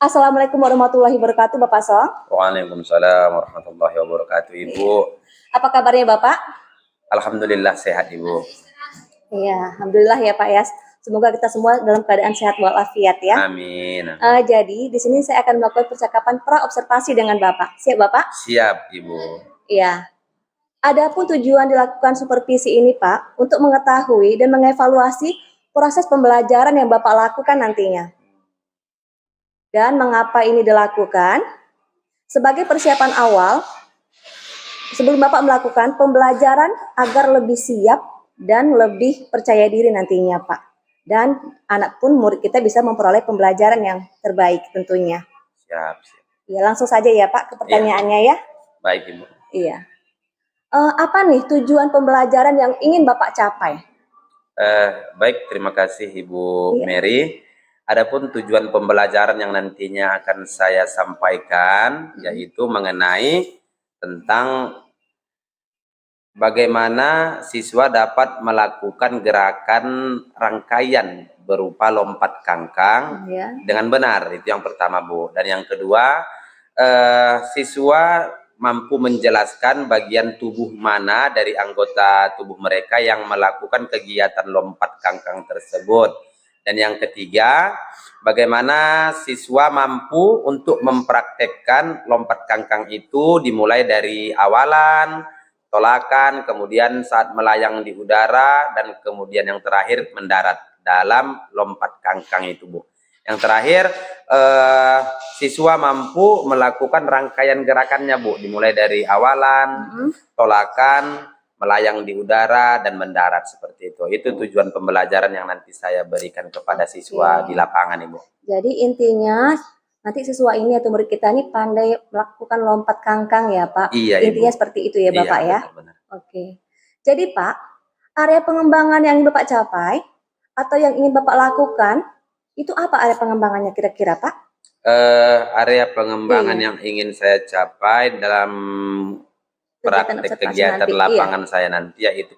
Assalamualaikum warahmatullahi wabarakatuh, Bapak Song. Waalaikumsalam warahmatullahi wabarakatuh, Ibu. Apa kabarnya Bapak? Alhamdulillah sehat, Ibu. Iya, alhamdulillah ya Pak ya. Semoga kita semua dalam keadaan sehat walafiat ya. Amin. Jadi di sini saya akan melakukan percakapan pra observasi dengan Bapak. Siap Bapak? Siap, Ibu. Iya. Adapun tujuan dilakukan supervisi ini Pak, untuk mengetahui dan mengevaluasi proses pembelajaran yang Bapak lakukan nantinya. Dan mengapa ini dilakukan? Sebagai persiapan awal, sebelum Bapak melakukan pembelajaran agar lebih siap dan lebih percaya diri nantinya Pak. Dan anak pun murid kita bisa memperoleh pembelajaran yang terbaik tentunya. Siap. Ya, langsung saja ya Pak ke pertanyaannya ya. Baik, Ibu. Iya. Apa nih tujuan pembelajaran yang ingin Bapak capai? Baik, terima kasih Ibu Mary. Adapun tujuan pembelajaran yang nantinya akan saya sampaikan yaitu mengenai tentang bagaimana siswa dapat melakukan gerakan rangkaian berupa lompat kangkang dengan benar. Itu yang pertama, Bu. Dan yang kedua, siswa mampu menjelaskan bagian tubuh mana dari anggota tubuh mereka yang melakukan kegiatan lompat kangkang tersebut. Dan yang ketiga, bagaimana siswa mampu untuk mempraktekkan lompat kangkang itu dimulai dari awalan, tolakan, kemudian saat melayang di udara, dan kemudian yang terakhir mendarat dalam lompat kangkang itu, Bu. Yang terakhir, siswa mampu melakukan rangkaian gerakannya, Bu, dimulai dari awalan, tolakan, melayang di udara, dan mendarat seperti itu. Itu tujuan pembelajaran yang nanti saya berikan kepada siswa di lapangan, Ibu. Jadi intinya nanti siswa ini atau murid kita ini pandai melakukan lompat kangkang ya Pak? Iya, intinya Ibu. Seperti itu ya Bapak ya? Benar. Oke. Jadi Pak, area pengembangan yang ingin Bapak capai atau yang ingin Bapak lakukan, itu apa area pengembangannya kira-kira Pak? Area pengembangan yang ingin saya capai dalam praktek kegiatan nanti, lapangan saya nanti yaitu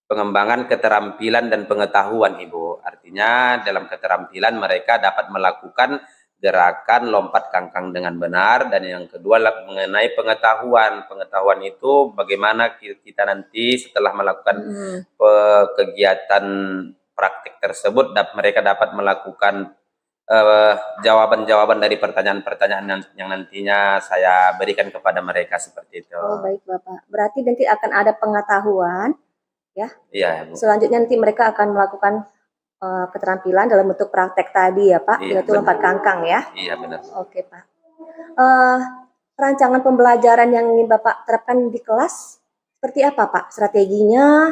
pengembangan keterampilan dan pengetahuan, Ibu. Artinya dalam keterampilan mereka dapat melakukan gerakan lompat kangkang dengan benar, dan yang kedua mengenai pengetahuan. Pengetahuan itu bagaimana kita nanti setelah melakukan kegiatan praktik tersebut mereka dapat melakukan jawaban-jawaban dari pertanyaan-pertanyaan yang nantinya saya berikan kepada mereka seperti itu. Oh, baik Bapak. Berarti nanti akan ada pengetahuan ya. Iya, Bu. Selanjutnya nanti mereka akan melakukan keterampilan dalam bentuk praktek tadi ya Pak, yaitu lompat kangkang ya. Iya, benar. Oke Pak. Rancangan pembelajaran yang ingin Bapak terapkan di kelas seperti apa Pak? Strateginya,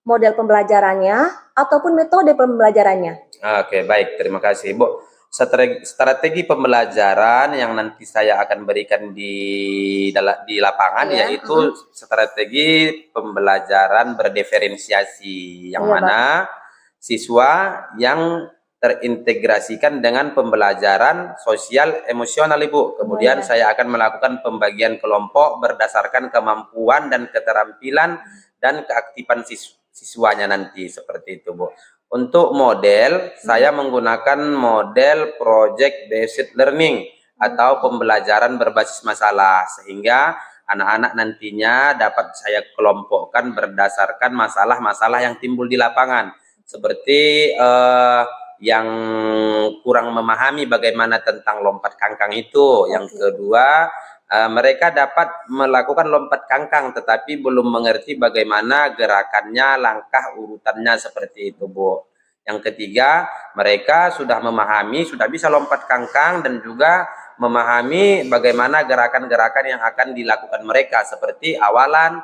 model pembelajarannya, ataupun metode pembelajarannya? Oke, baik. Terima kasih, Bu. Strategi pembelajaran yang nanti saya akan berikan di lapangan yaitu strategi pembelajaran berdiferensiasi, yang mana siswa yang terintegrasikan dengan pembelajaran sosial emosional, Ibu. Kemudian saya akan melakukan pembagian kelompok berdasarkan kemampuan dan keterampilan dan keaktifan siswanya nanti seperti itu, Bu. Untuk model, saya menggunakan model project based learning atau pembelajaran berbasis masalah, sehingga anak-anak nantinya dapat saya kelompokkan berdasarkan masalah-masalah yang timbul di lapangan, seperti yang kurang memahami bagaimana tentang lompat kangkang itu. Yang kedua, mereka dapat melakukan lompat kangkang tetapi belum mengerti bagaimana gerakannya, langkah urutannya seperti itu, Bu. Yang ketiga, mereka sudah memahami, sudah bisa lompat kangkang dan juga memahami bagaimana gerakan-gerakan yang akan dilakukan mereka seperti awalan,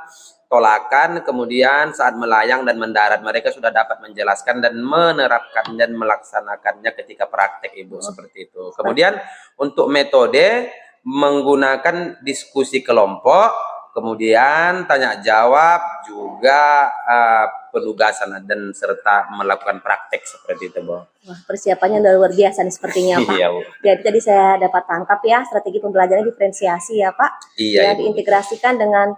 tolakan, kemudian saat melayang dan mendarat. Mereka sudah dapat menjelaskan dan menerapkan dan melaksanakannya ketika praktek, Ibu, seperti itu. Kemudian untuk metode menggunakan diskusi kelompok, kemudian tanya jawab, juga penugasan dan serta melakukan praktek seperti itu, Bu. Wah, persiapannya udah luar biasa nih sepertinya, Pak. Iya, Bu. Jadi tadi saya dapat tangkap ya, strategi pembelajaran diferensiasi ya, Pak. Iya, dan diintegrasikan dengan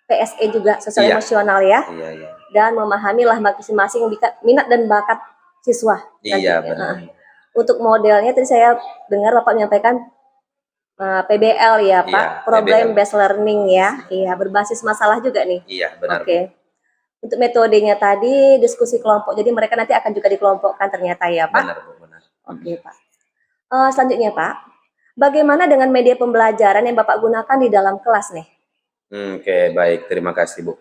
PSE juga, sosial emosional ya. Iya. Dan memahamilah masing-masing minat dan bakat siswa. Iya, benar. Untuk modelnya tadi saya dengar Bapak menyampaikan PBL ya Pak, Iya, Problem PBL. Based Learning ya. Iya, berbasis masalah juga nih. Iya, benar. Oke. Untuk metodenya tadi diskusi kelompok, jadi mereka nanti akan juga dikelompokkan ternyata ya Pak. Benar, Bu, benar. Oke Pak. Selanjutnya Pak, bagaimana dengan media pembelajaran yang Bapak gunakan di dalam kelas nih? Oke, baik. Terima kasih, Bu.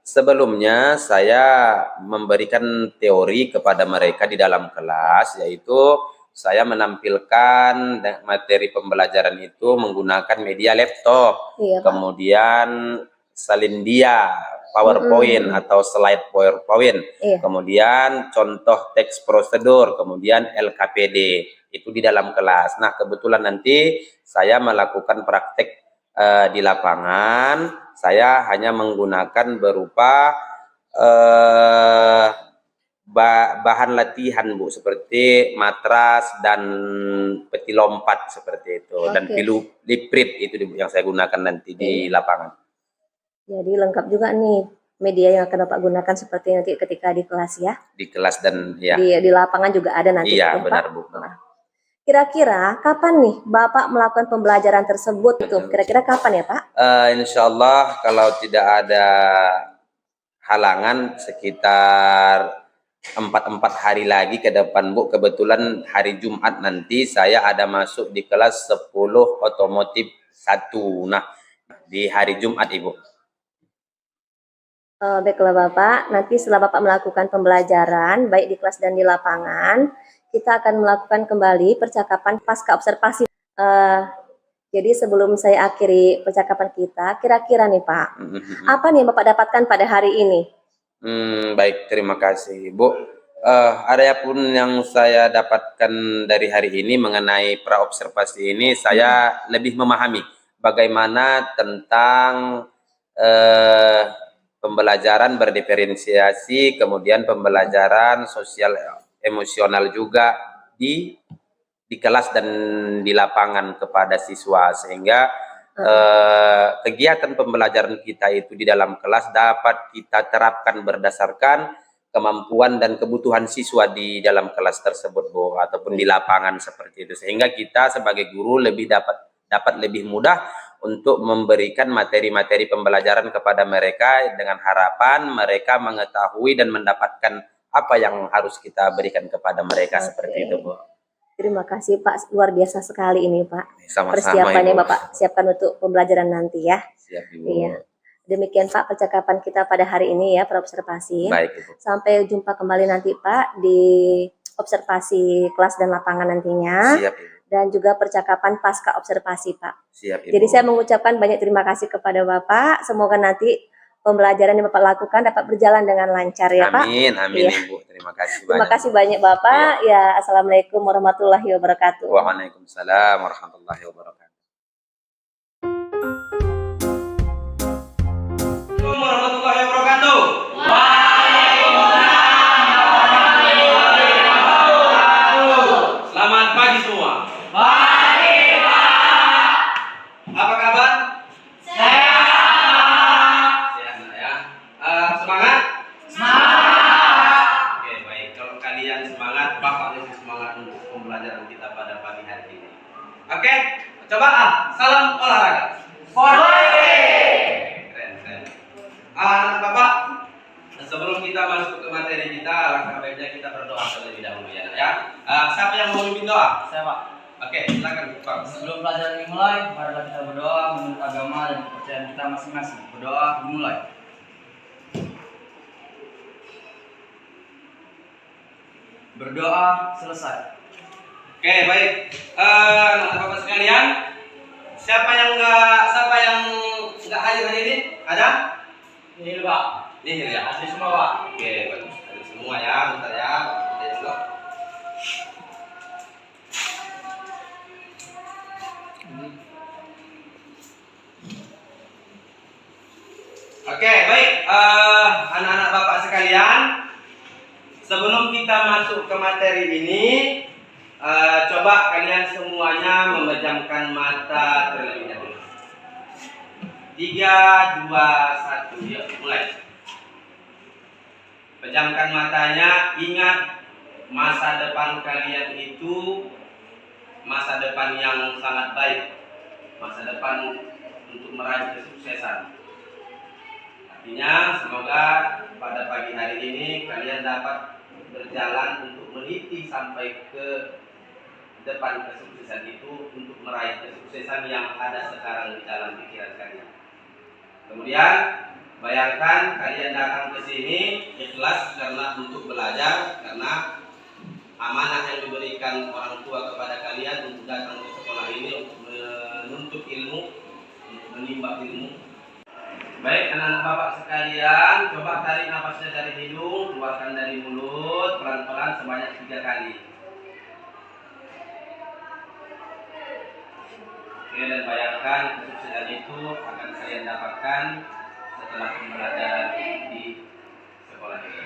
Sebelumnya saya memberikan teori kepada mereka di dalam kelas, yaitu saya menampilkan materi pembelajaran itu menggunakan media laptop, Iya, Pak. kemudian Salindia, PowerPoint atau slide PowerPoint, Iya. kemudian contoh teks prosedur, kemudian LKPD, itu di dalam kelas. Nah, kebetulan nanti saya melakukan praktek di lapangan, saya hanya menggunakan berupa bahan latihan, Bu, seperti matras dan peti lompat seperti itu, dan pilu liprit itu yang saya gunakan nanti di lapangan. Jadi lengkap juga nih media yang akan Bapak gunakan seperti nanti ketika di kelas ya. Di kelas dan ya. Di lapangan juga ada nanti. Iya, benar, Bu. Kira-kira kapan nih Bapak melakukan pembelajaran tersebut tuh? Kira-kira kapan ya Pak? Insya Allah kalau tidak ada halangan sekitar 4 hari lagi ke depan, Bu. Kebetulan hari Jumat nanti saya ada masuk di kelas 10 otomotif 1. Nah, di hari Jumat, Ibu. Baiklah Bapak, nanti setelah Bapak melakukan pembelajaran baik di kelas dan di lapangan, kita akan melakukan kembali percakapan pasca observasi. Jadi sebelum saya akhiri percakapan kita, kira-kira nih Pak, apa nih yang Bapak dapatkan pada hari ini? Baik, terima kasih, Bu. Ada pun yang saya dapatkan dari hari ini mengenai praobservasi ini, saya lebih memahami bagaimana tentang pembelajaran berdiferensiasi, kemudian pembelajaran sosial emosional juga di kelas dan di lapangan kepada siswa, sehingga kegiatan pembelajaran kita itu di dalam kelas dapat kita terapkan berdasarkan kemampuan dan kebutuhan siswa di dalam kelas tersebut, Bu, ataupun di lapangan seperti itu, sehingga kita sebagai guru dapat lebih mudah untuk memberikan materi-materi pembelajaran kepada mereka dengan harapan mereka mengetahui dan mendapatkan apa yang harus kita berikan kepada mereka. Seperti itu, Bu. Terima kasih Pak, luar biasa sekali ini Pak. Sama-sama, persiapannya Ibu. Bapak siapkan untuk pembelajaran nanti ya. Siap, Ibu. Iya. Demikian Pak percakapan kita pada hari ini ya, praobservasi. Baik, Ibu. Sampai jumpa kembali nanti Pak di observasi kelas dan lapangan nantinya. Siap, Ibu. Dan juga percakapan pasca observasi Pak. Siap, Ibu. Jadi saya mengucapkan banyak terima kasih kepada Bapak. Semoga nanti pembelajaran yang Bapak lakukan dapat berjalan dengan lancar ya Pak. Amin, amin, ya. Ibu. Terima kasih banyak. Terima kasih banyak Bapak. Ya, Assalamualaikum warahmatullahi wabarakatuh. Waalaikumsalam warahmatullahi wabarakatuh. Warahmatullahi wabarakatuh. Selamat pagi semua. Pagi, Pak. Apa kabar? Sehat. Sehat ya. Semangat? Semangat. Oke, baik. Kalau kalian semangat, Bapak lebih semangat untuk pembelajaran kita pada pagi hari ini. Oke, coba salam olahraga. Keren. Anak Bapak, sebelum kita masuk ke materi kita, alangkah baiknya kita berdoa terlebih dahulu ya. Siapa yang mau memimpin doa? Saya Pak. Oke, silakan Pak. Sebelum pelajaran dimulai, marilah kita berdoa menurut agama dan kepercayaan kita masing-masing. Berdoa dimulai. Berdoa selesai. Oke, baik. Anak Bapak sekalian, siapa yang nggak hadir hari ini? Ada? Ini Pak. Nihil ya. Ada semua Pak. Oke, bagus. Ada semua ya, bentar ya. Bentar dulu. Oke, baik. Anak-anak Bapak sekalian, sebelum kita masuk ke materi ini, coba kalian semuanya memejamkan mata terlebih dahulu. 3, 2, 1, yuk mulai. Pejamkan matanya, ingat masa depan kalian itu masa depan yang sangat baik, masa depan untuk meraih kesuksesan. Artinya semoga pada pagi hari ini kalian dapat berjalan untuk meniti sampai ke depan kesuksesan itu, untuk meraih kesuksesan yang ada sekarang di dalam pikiran kalian. Kemudian bayangkan kalian datang ke sini ikhlas karena untuk belajar, karena amanah yang diberikan orang tua kepada kalian untuk datang ke sekolah ini untuk menuntut ilmu, untuk menimba ilmu. Baik anak-anak bapak sekalian, coba tarik nafasnya dari hidung, keluarkan dari mulut pelan-pelan sebanyak 3 kali. Oke, dan bayangkan kesuksesan itu akan kalian dapatkan setelah pembelajaran di sekolah ini.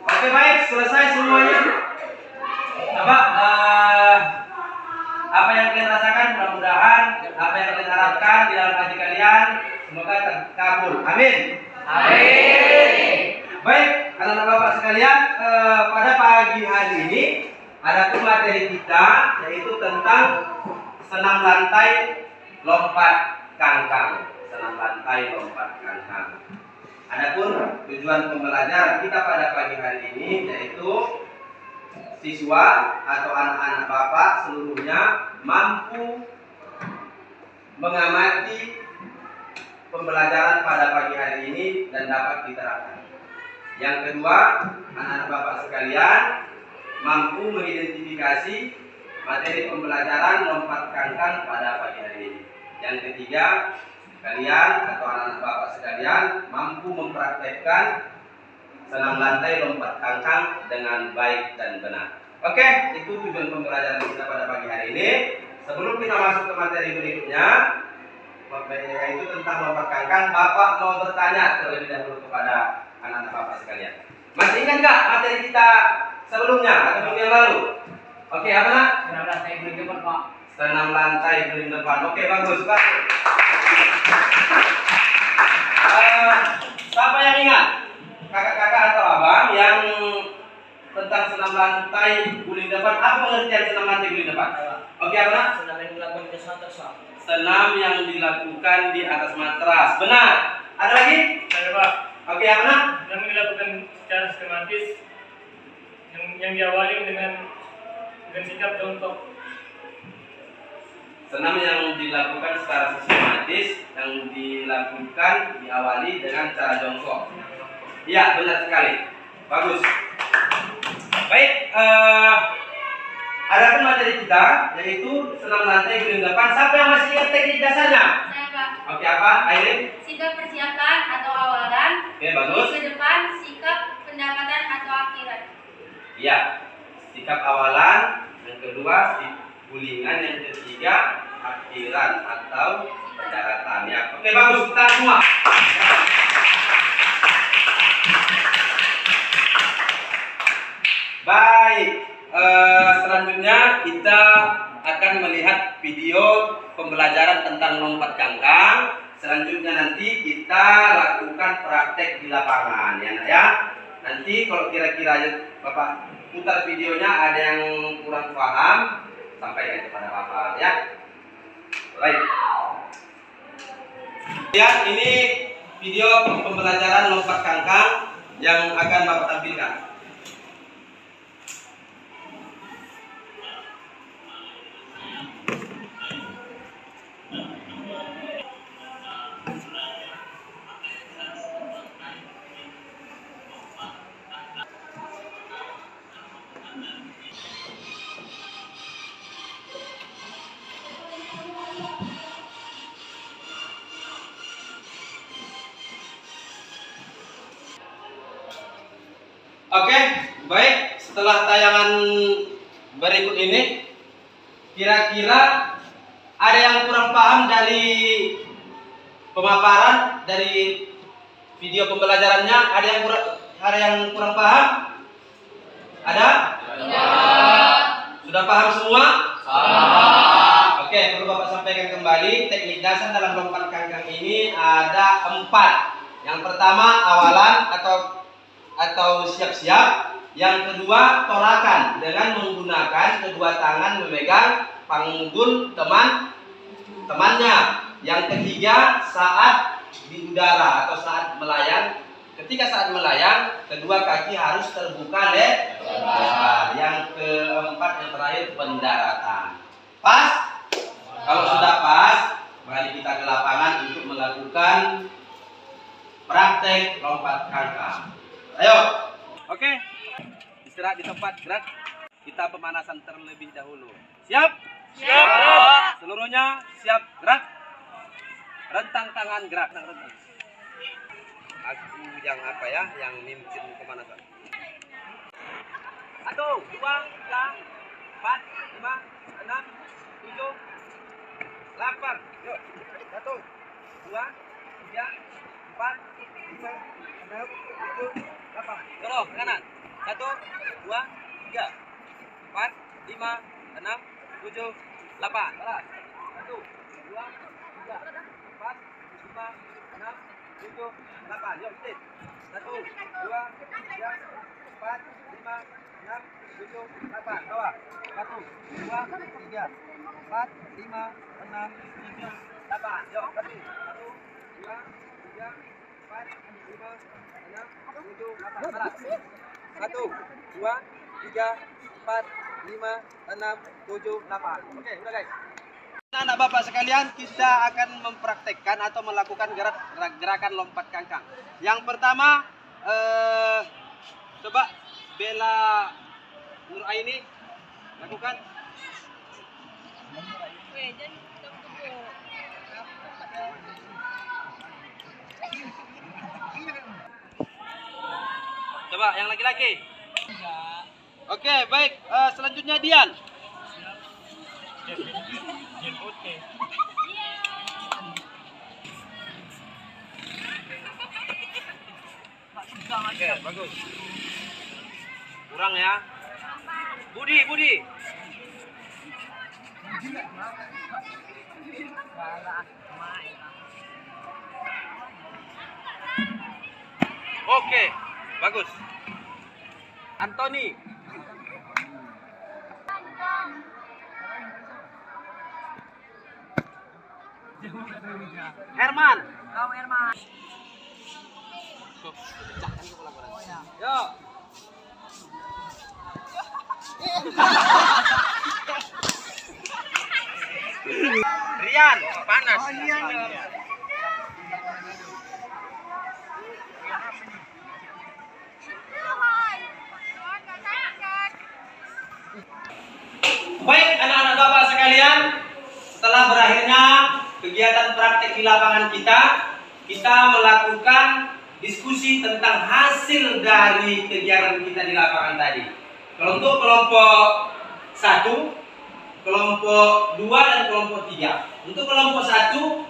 Oke, baik, selesai semuanya. Coba apa yang kalian rasakan, mudah-mudahan apa yang kalian harapkan di dalam hati kalian semoga terkabul. Amin. Amin. Baik, anak-anak bapak sekalian, pada pagi hari ini ada materi kita yaitu tentang senam lantai lompat kangkang. Senam lantai lompat kangkang. Adapun tujuan pembelajaran kita pada pagi hari ini yaitu siswa atau anak-anak bapak seluruhnya mampu mengamati pembelajaran pada pagi hari ini dan dapat diterapkan. Yang kedua, anak-anak bapak sekalian mampu mengidentifikasi materi pembelajaran lompat kangkang pada pagi hari ini. Yang ketiga, kalian atau anak-anak bapak sekalian mampu mempraktekkan senam lantai lompat kangkang dengan baik dan benar. Oke, itu tujuan pembelajaran kita pada pagi hari ini. Sebelum kita masuk ke materi berikutnya, yaitu tentang lompat kangkang, Bapak mau bertanya terlebih dahulu kepada anak-anak Bapak sekalian. Masih ingat nggak materi kita sebelumnya atau minggu yang lalu? Oke, apa nak? Senam lantai guling depan, Pak. Senam lantai guling depan. Oke, bagus, bagus. Siapa yang ingat? Kakak-kakak atau abang yang tentang senam lantai guling depan, apa pengertian senam lantai guling depan? Oke, apa nak? Senam yang dilakukan di atas matras, Pak. Senam yang dilakukan di atas matras. Benar. Ada lagi? Ada, Pak. Oke, apa nak? Yang dilakukan secara sistematis, yang diawali dengan sikap jongkok. Senam yang dilakukan secara sistematis, yang dilakukan diawali dengan cara jongkok. Iya, benar sekali. Bagus. Baik, ada pun materi kita yaitu senam lantai guling depan. Siapa yang masih ingat teknik dasarnya? Saya, Pak. Oke, apa? Airin? Sikap persiapan atau awalan. Oke, bagus. Ke depan, sikap pendapatan atau akhiran. Iya. Sikap awalan, yang kedua gulingan, yang ketiga akhiran atau pendaratan ya. Oke, bagus, kita semua. Baik, selanjutnya kita akan melihat video pembelajaran tentang lompat kangkang. Selanjutnya nanti kita lakukan praktek di lapangan ya, ya. Nanti kalau kira-kira Bapak putar videonya ada yang kurang paham, sampaikan kepada Bapak ya. Baik. Ya, ini video pembelajaran lompat kangkang yang akan Bapak tampilkan. Oke, baik. Setelah tayangan berikut ini, kira-kira ada yang kurang paham dari pemaparan dari video pembelajarannya? Ada yang kurang paham? Ada? Tidak. Sudah paham semua? Paham. Oke, perlu Bapak sampaikan kembali. Teknik dasar dalam lompat kangkang ini ada 4. Yang pertama awalan atau atau siap-siap. Yang kedua, tolakan dengan menggunakan kedua tangan memegang panggul temannya. Yang ketiga, saat di udara atau saat melayang. Ketika saat melayang, kedua kaki harus terbuka lebar. Yang keempat, yang terakhir, pendaratan. Pas? Kalau sudah pas, mari kita ke lapangan untuk melakukan praktek lompat kangkang. Ayo. Oke. Istirahat di tempat, gerak. Kita pemanasan terlebih dahulu. Siap? Siap. Seluruhnya siap, gerak. Rentang tangan, gerak. Rentang. Aku yang apa ya, yang mimpin pemanasan. 1, 2, 3, 4, 5, 6, 7, 8. Yuk. 1, 2, 3, 4, 5, 6, 7, 8. Dorong kanan. 1, 2, 3, 4, 5, 6, 7, 8. Balas. 1, 2, 3, 4, 5, 6, 7, 8. Yuk, sit. 1, 2, 3, 4, 5, 6, 7, 8. Bawah. 1, 2, 3, 4, 5, 6, 7, 8. Yuk, 1, 2, 3, 4, 5, 6, 7, 8. Balas. 1, 2, 3, 4, 5, 6, 7, 8. Oke, udah guys. Anak bapak sekalian, kita akan mempraktekkan atau melakukan gerakan lompat kangkang. Yang pertama, coba Bella Nuraini lakukan. Coba yang laki-laki. Oke, baik. Selanjutnya Dian. Oke, bagus. Kurang ya. Budi. Oke, bagus. Anthony. Herman. Kau Herman. Yo. Rian, panas. Baik anak-anak bapak sekalian, setelah berakhirnya kegiatan praktek di lapangan kita melakukan diskusi tentang hasil dari kegiatan kita di lapangan tadi. Kalau untuk kelompok 1, kelompok 2 dan kelompok 3. Untuk kelompok 1,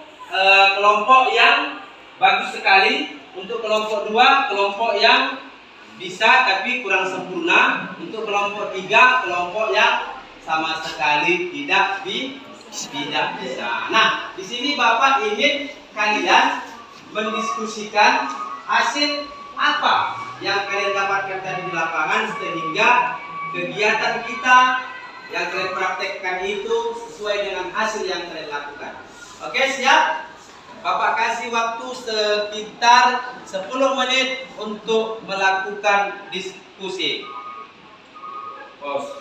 kelompok yang bagus sekali. Untuk kelompok 2, kelompok yang bisa tapi kurang sempurna. Untuk kelompok 3, kelompok yang sama sekali tidak bisa. Nah, di sini Bapak ingin kalian mendiskusikan hasil apa yang kalian dapatkan tadi di lapangan sehingga kegiatan kita yang kalian praktekkan itu sesuai dengan hasil yang kalian lakukan. Oke, siap? Bapak kasih waktu sekitar 10 menit untuk melakukan diskusi. Pos.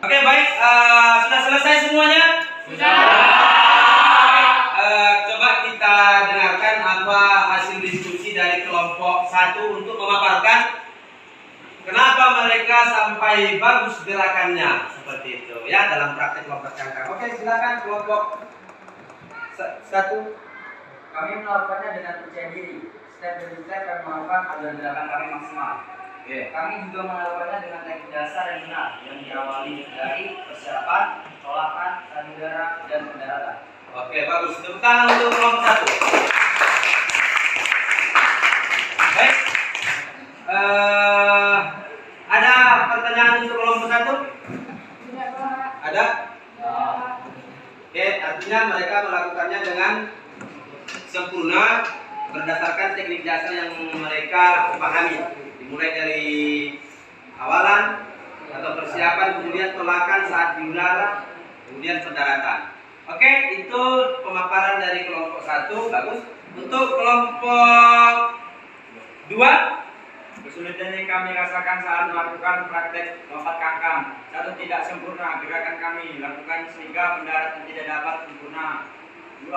Oke, baik. Sudah selesai semuanya? Sudah. Coba kita dengarkan apa hasil diskusi dari kelompok 1 untuk memaparkan kenapa mereka sampai bagus gerakannya seperti itu ya dalam praktek lompat kangkang. Oke, silakan kelompok 1. Kami melakukannya dengan percaya diri. Step demi step kami melakukan agar gerakan kami maksimal. Kami juga melakukannya dengan teknik dasar yang benar yang diawali dari persiapan, tolakan, sanudara, dan pendaratan. Oke, bagus. Tepuk tangan untuk kelompok 1. Baik. Ada pertanyaan untuk kelompok 1? Ada? Oke, artinya mereka melakukannya dengan sempurna berdasarkan teknik dasar yang mereka pahami. Dimulai dari awalan atau persiapan, kemudian tolakan saat di udara, kemudian pendaratan. Oke, itu pemaparan dari kelompok 1, bagus. Untuk kelompok 2, Kesulitan yang kami rasakan saat melakukan praktek lompat kangkang. 1. Tidak sempurna gerakan kami lakukan sehingga pendaratan tidak dapat sempurna. 2.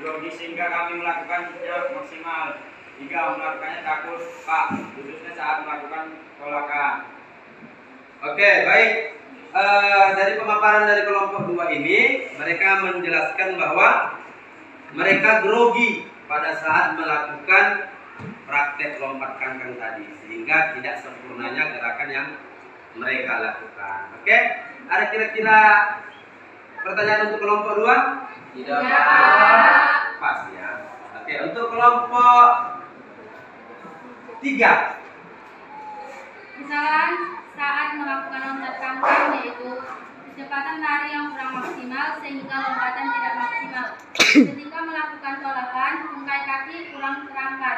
Grogi sehingga kami melakukan tidak maksimal. 3. Melakukannya takut, Pak, khususnya saat melakukan tolakan. oke, baik. Dari pemaparan dari kelompok 2 ini, mereka menjelaskan bahwa mereka grogi pada saat melakukan praktek lompat kangkang tadi, sehingga tidak sempurnanya gerakan yang mereka lakukan. Oke, ada kira-kira pertanyaan untuk kelompok 2? Tidak. Pas ya. Oke, untuk kelompok 3. Kesalahan saat melakukan lompat kangkang yaitu kecepatan lari yang kurang maksimal sehingga lompatan tidak maksimal. Ketika melakukan tolakan, tungkai kaki kurang terangkat,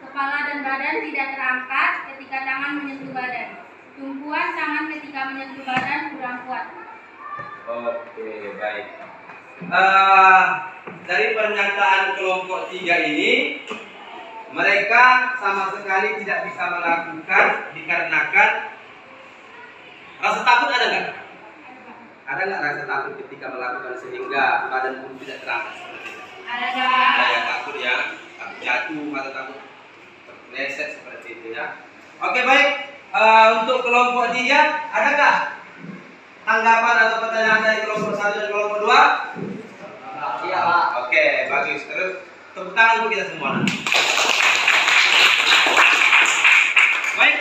kepala dan badan tidak terangkat ketika tangan menyentuh badan. Tumpuan tangan ketika menyentuh badan kurang kuat. Oke, baik. Dari pernyataan kelompok 3 ini, mereka sama sekali tidak bisa melakukan dikarenakan rasa takut. Ada nggak? Ada nggak rasa takut ketika melakukan sehingga badan pun tidak terangkat seperti itu? Ada Ya, takut ya, takut jatuh atau takut terpeleset seperti itu ya. Oke, baik. Untuk kelompok 3, adakah tanggapan atau pertanyaan dari kelompok 1 dan kelompok 2? Iya, Pak. Oke, bagus. Terus tepuk tangan untuk kita semua. Baik,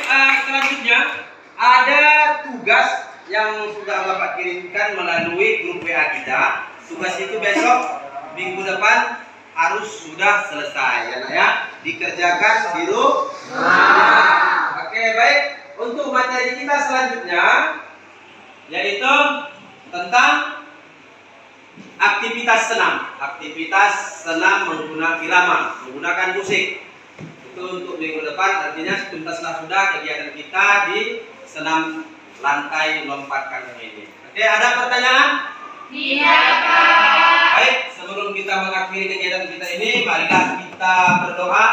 selanjutnya ada tugas yang sudah Bapak kirimkan melalui grup WA kita. Tugas itu besok minggu depan harus sudah selesai ya, Nak, ya. Dikerjakan di rumah. Oke, baik. Untuk materi kita selanjutnya yaitu tentang aktivitas senam. Aktivitas senam menggunakan irama, menggunakan musik. Itu untuk minggu depan, artinya tuntaslah sudah kegiatan kita di senam lantai lompat kangkang ini. Oke, ada pertanyaan? Tidak, Pak. Baik, sebelum kita mengakhiri kegiatan kita ini, marilah kita berdoa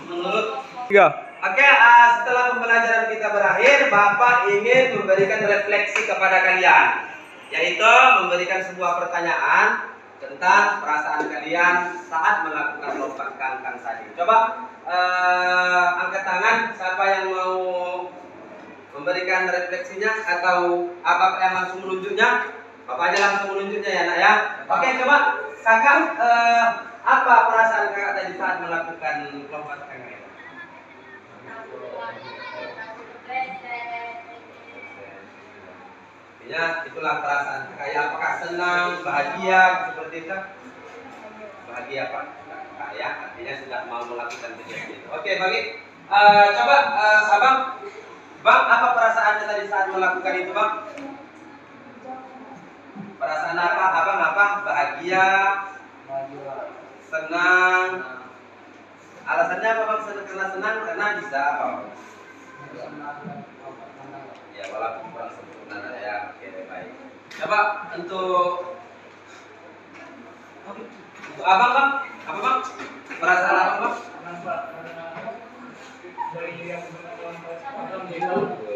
menurut. Oke, setelah pembelajaran kita berakhir, Bapak ingin memberikan refleksi kepada kalian, yaitu memberikan sebuah pertanyaan tentang perasaan kalian saat melakukan lompat kangkang tadi. Coba angkat tangan siapa yang mau memberikan refleksinya atau apa yang langsung menunjuknya. Bapak aja langsung menunjuknya ya, Nak, ya. Oke, coba kakak, apa perasaan kakak tadi saat melakukan lompat kangkang itu? Ya, itulah perasaan kakak. Apakah senang, bahagia seperti itu? Bahagia, Pak. Kakak ya, artinya sudah mau melakukan kegiatan itu. Oke, bagi coba Bang, apa perasaannya tadi saat melakukan itu, Bang? Perasaan apa? Abang apa? Bahagia, senang. Alasannya apa, Bang? Karena senang, karena bisa apa? Ya, walaupun kurang sempurna ya. Oke, baik. Coba untuk Abang, Bang, apa, Bang? Perasaan apa, Bang?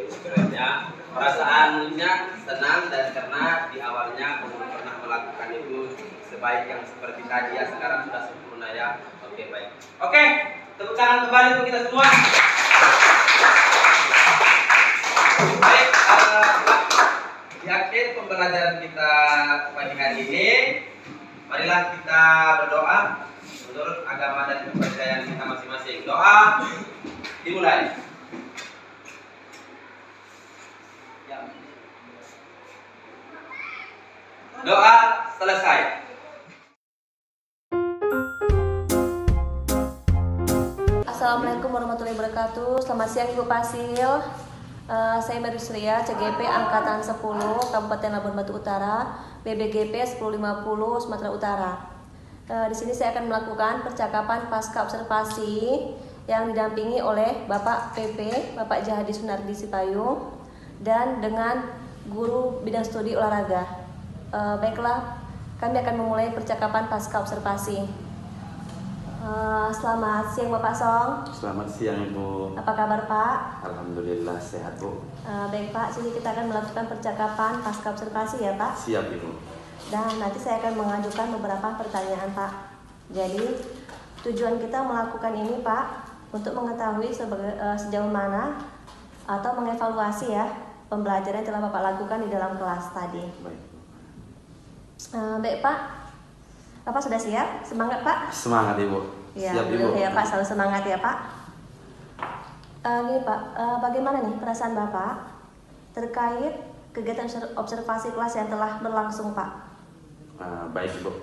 Sebenarnya perasaannya senang dan karena di awalnya belum pernah melakukan itu sebaik yang seperti tadi ya, sekarang sudah sempurna ya. Oke, baik. Oke, tepuk tangan kembali untuk kita semua. Baik, di akhir pembelajaran kita pagi hari ini, marilah kita berdoa menurut agama dan kepercayaan kita masing-masing. Doa dimulai. Doa selesai. Assalamualaikum warahmatullahi wabarakatuh. Selamat siang Ibu Pasil. Saya Baru Sria, CGP Angkatan 10, Kabupaten Labuan Batu Utara, BBGP 1050 Sumatera Utara. Di sini saya akan melakukan percakapan pasca observasi yang didampingi oleh Bapak PP, Bapak Jahadi Sunardi Sipayung, dan dengan guru bidang studi olahraga. Baiklah, kami akan memulai percakapan pasca observasi. Selamat siang Bapak Song. Selamat siang Ibu. Apa kabar Pak? Alhamdulillah sehat Bu. Baik Pak, sini kita akan melakukan percakapan pasca observasi ya Pak. Siap Ibu. Dan nanti saya akan mengajukan beberapa pertanyaan Pak. Jadi tujuan kita melakukan ini Pak untuk mengetahui sejauh mana atau mengevaluasi ya pembelajaran yang telah Bapak lakukan di dalam kelas tadi. Baik. Baik Pak, Bapak sudah siap? Semangat Pak? Semangat Ibu. Ya, Siap Ibu. ya Pak, selalu semangat ya Pak. Gini Pak, bagaimana nih perasaan Bapak terkait kegiatan observasi kelas yang telah berlangsung Pak? Baik Ibu.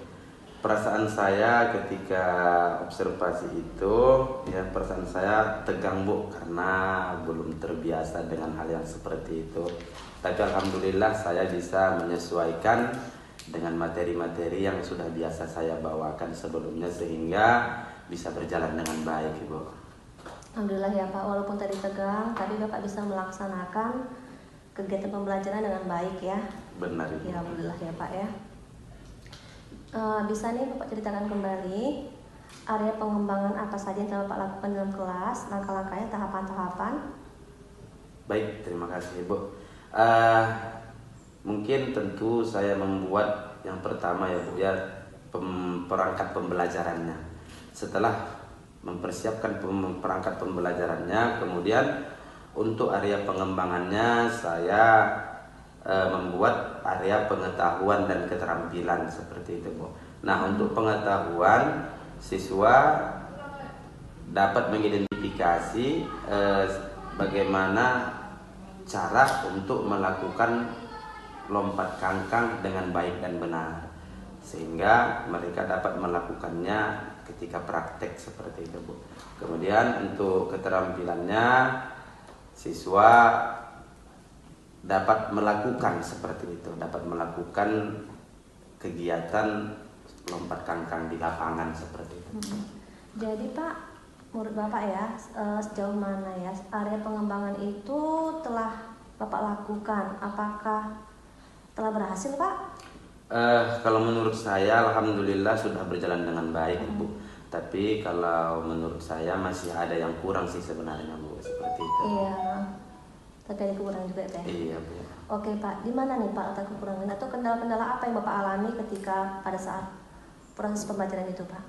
Perasaan saya ketika observasi itu, ya perasaan saya tegang Bu, karena belum terbiasa dengan hal yang seperti itu. Tapi alhamdulillah saya bisa menyesuaikan dengan materi-materi yang sudah biasa saya bawakan sebelumnya, sehingga bisa berjalan dengan baik Ibu. Alhamdulillah ya Pak, walaupun tadi tegang, tapi Bapak bisa melaksanakan kegiatan pembelajaran dengan baik ya. Benar Ibu. Ya alhamdulillah ya Pak ya. Bisa nih Bapak ceritakan kembali area pengembangan apa saja yang telah Bapak lakukan dalam kelas, langkah-langkahnya, tahapan-tahapan. Baik, terima kasih Ibu. Mungkin tentu saya membuat yang pertama ya Bu ya, perangkat pembelajarannya. Setelah mempersiapkan perangkat pembelajarannya, kemudian untuk area pengembangannya saya membuat area pengetahuan dan keterampilan seperti itu Bu. Nah, untuk pengetahuan, siswa dapat mengidentifikasi bagaimana cara untuk melakukan lompat kangkang dengan baik dan benar, sehingga mereka dapat melakukannya ketika praktek seperti itu Bu. Kemudian untuk keterampilannya, siswa dapat melakukan seperti itu, dapat melakukan kegiatan lompat kangkang di lapangan seperti itu. Jadi Pak, menurut Bapak ya, sejauh mana ya area pengembangan itu telah Bapak lakukan? Apakah telah berhasil Pak? Kalau menurut saya alhamdulillah sudah berjalan dengan baik Bu. Tapi kalau menurut saya masih ada yang kurang sih sebenarnya Bu, seperti itu. Iya. Tapi ada kekurangan juga ya? Iya Bu. Oke Pak, di mana nih Pak letak kekurangan atau kendala-kendala apa yang Bapak alami ketika pada saat proses pembelajaran itu Pak?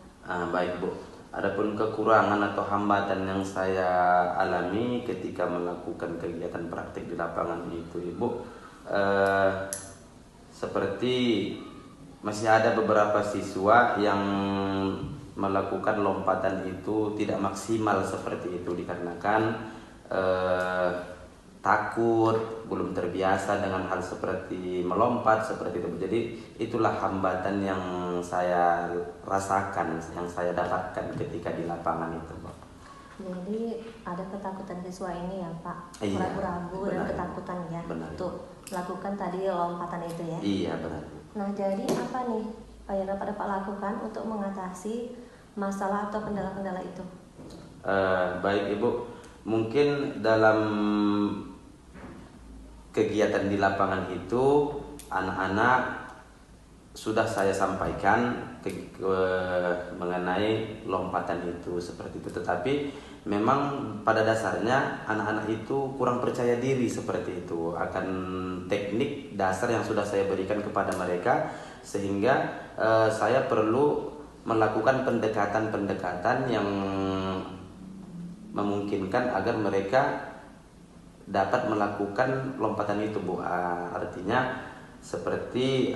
Baik Bu. Adapun kekurangan atau hambatan yang saya alami ketika melakukan kegiatan praktik di lapangan itu Ibu, seperti masih ada beberapa siswa yang melakukan lompatan itu tidak maksimal seperti itu, dikarenakan takut, belum terbiasa dengan hal seperti melompat seperti itu. Jadi itulah hambatan yang saya rasakan, yang saya dapatkan ketika di lapangan itu Pak. Jadi ada ketakutan siswa ini ya Pak, Iya, ragu-ragu dan benar. ketakutan ya Benar. untuk melakukan tadi lompatan itu ya. Iya benar. Nah jadi apa nih Pak yang dapat Bapak lakukan untuk mengatasi masalah atau kendala-kendala itu? Baik Ibu, mungkin dalam kegiatan di lapangan itu anak-anak sudah saya sampaikan mengenai lompatan itu seperti itu, tetapi memang pada dasarnya anak-anak itu kurang percaya diri seperti itu akan teknik dasar yang sudah saya berikan kepada mereka, sehingga saya perlu melakukan pendekatan-pendekatan yang memungkinkan agar mereka dapat melakukan lompatan itu Bu. Artinya seperti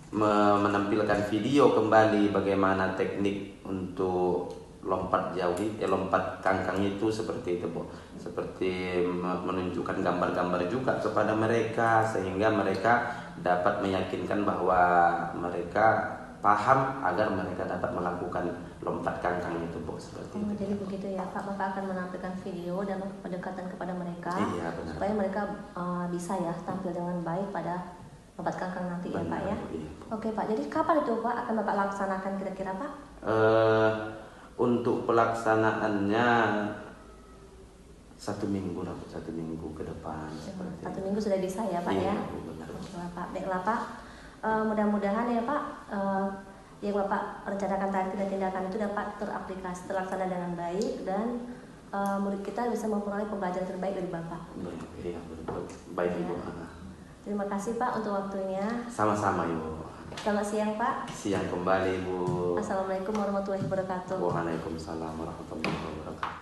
menampilkan video kembali bagaimana teknik untuk lompat jauh, lompat kangkang itu seperti itu Bu. Seperti menunjukkan gambar-gambar juga kepada mereka, sehingga mereka dapat meyakinkan bahwa mereka paham agar mereka dapat melakukan lompat kangkang itu, Bu, seperti itu. Jadi begitu ya Pak, Bapak akan menampilkan video dan pendekatan kepada mereka Iya, benar. supaya mereka bisa ya tampil dengan baik pada lompat kangkang nanti ya Pak ya. Iya. Oke Pak, jadi kapan itu Pak akan Bapak laksanakan kira-kira Pak? Untuk pelaksanaannya 1 minggu lah, 1 minggu ke depan seperti 1 minggu sudah bisa ya Pak Iya, ya. Bu, benar. Oke lah Pak, baiklah Pak. Mudah-mudahan ya Pak yang Bapak rencanakan tadi dan tindakan itu dapat terlaksana dengan baik dan murid kita bisa memperoleh pembelajaran terbaik dari Bapak. Iya, betul. Baik, Ibu. Terima kasih Pak untuk waktunya. Sama-sama, Ibu. Selamat siang Pak. Siang kembali, Bu. Assalamualaikum warahmatullahi wabarakatuh. Waalaikumsalam warahmatullahi wabarakatuh.